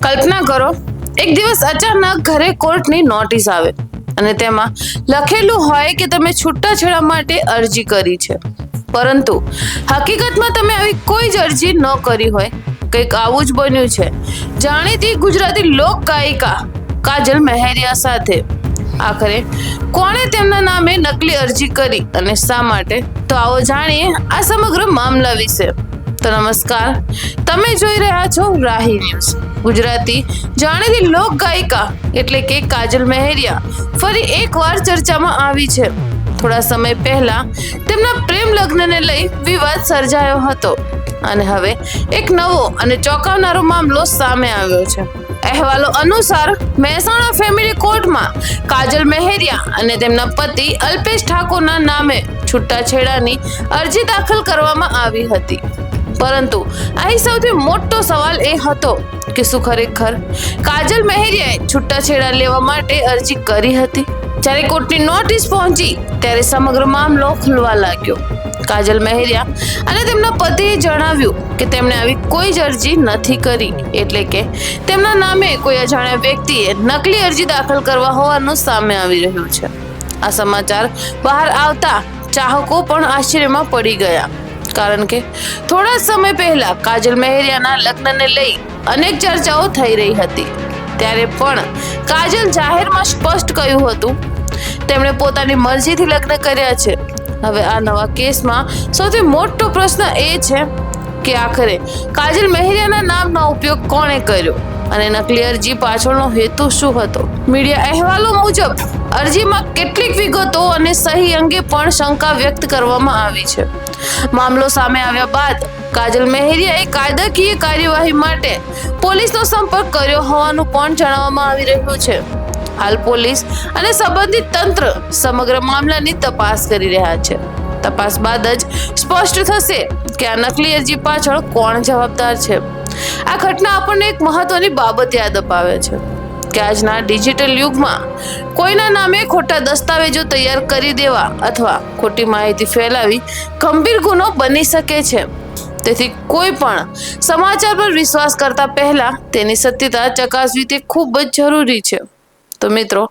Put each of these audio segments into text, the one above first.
કલ્પના કરો, એક દિવસ અચાનક ઘરે કોર્ટની નોટિસ આવે અને તેમાં લખેલું હોય કે તમે છૂટાછેડા માટે અરજી કરી છે, પરંતુ હકીકતમાં તમે આવી કોઈ જ અરજી ન કરી હોય. કંઈક આવું જ બન્યું છે જાણીતી ગુજરાતી લોક ગાયિકા કાજલ મહેરિયા સાથે. આખરે કોણે તેમના નામે નકલી અરજી કરી અને શા માટે? તો આવો જાણીએ આ સમગ્ર મામલા વિશે. તો નમસ્કાર, તમે જોઈ રહ્યા છો રાહી ન્યૂઝ. ગુજરાતી જાણીતી લોક ગાયિકા એટલે કે કાજલ મહેરિયા ફરી એકવાર ચર્ચામાં આવી છે. થોડા સમય પહેલા તેમના પ્રેમ લગ્નને લઈ વિવાદ સર્જાયો હતો અને હવે એક નવો અને ચોંકાવનારો મામલો સામે આવ્યો છે. અહેવાલો અનુસાર મહેસાણા ફેમિલી કોર્ટમાં કાજલ મહેરિયા અને તેમના પતિ અલ્પેશ ઠાકોરના નામે છૂટાછેડાની અરજી દાખલ કરવામાં આવી હતી. પરંતુ અહીં સૌથી મોટો સવાલ એ હતો કે શું ખરેખર કાજલ મહેરિયાએ છૂટાછેડા લેવા માટે અરજી કરી હતી? જ્યારે કોર્ટની નોટિસ પહોંચી ત્યારે સમગ્ર મામલો ખુલવા લાગ્યો. કાજલ મહેરિયા અને તેમના પતિએ જણાવ્યું કે તેમણે આવી કોઈ જ અરજી નથી કરી, એટલે કે તેમના નામે કોઈ અજાણ્યા વ્યક્તિએ નકલી અરજી દાખલ કરવા હોવાનું સામે આવી રહ્યું છે. આ સમાચાર બહાર આવતા ચાહકો પણ આશ્ચર્યમાં પડી ગયા, કારણ કે થોડા સમય પહેલા કાજલ મહેરિયાના લગ્નને લઈ અનેક ચર્ચાઓ થઈ રહી હતી. ત્યારે પણ કાજલ જાહેરમાં સ્પષ્ટ કહ્યું હતું તેમણે પોતાની મરજીથી લગ્ન કર્યા છે. હવે આ નવા કેસમાં સૌથી મોટો પ્રશ્ન એ છે કે આખરે કાજલ મહેરિયાના નામનો ઉપયોગ કોણે કર્યો અને નકલી અરજી પાછળનો હેતુ શું હતો? મીડિયા અહેવાલો મુજબ અરજીમાં કેટલીક વિગતો અને સહી અંગે પણ શંકા વ્યક્ત કરવામાં આવી છે. મામલો સામે આવ્યા બાદ કાજલ મહેરિયાએ કાયદાકીય કાર્યવાહી માટે પોલીસનો સંપર્ક કર્યો હોવાનું પણ જણાવવામાં આવી રહ્યું છે. હાલ પોલીસ અને સંબંધિત તંત્ર સમગ્ર મામલાની તપાસ કરી રહ્યા છે. તપાસ બાદ જ સ્પષ્ટ થશે કે આ નકલી અરજી પાછળ કોણ જવાબદાર છે. આ ઘટના આપણને એક મહત્વની બાબત યાદ અપાવે છે કે આજના ડિજિટલ યુગમાં કોઈના નામે ખોટા દસ્તાવેજો તૈયાર કરી દેવા અથવા ખોટી માહિતી ફેલાવી ગંભીર ગુનો બની શકે છે. તેથી કોઈ પણ સમાચાર પર વિશ્વાસ કરતા પહેલા તેની સત્યતા ચકાસવી તે ખૂબ જ જરૂરી છે. તો મિત્રો,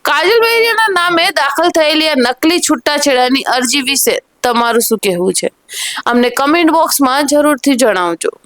કાજલ મહેરિયાના નામે દાખલ થયેલી આ નકલી છૂટાછેડાની અરજી વિશે તમારું શું કહેવું છે? અમને કમેન્ટ બોક્સમાં જરૂરથી જણાવજો.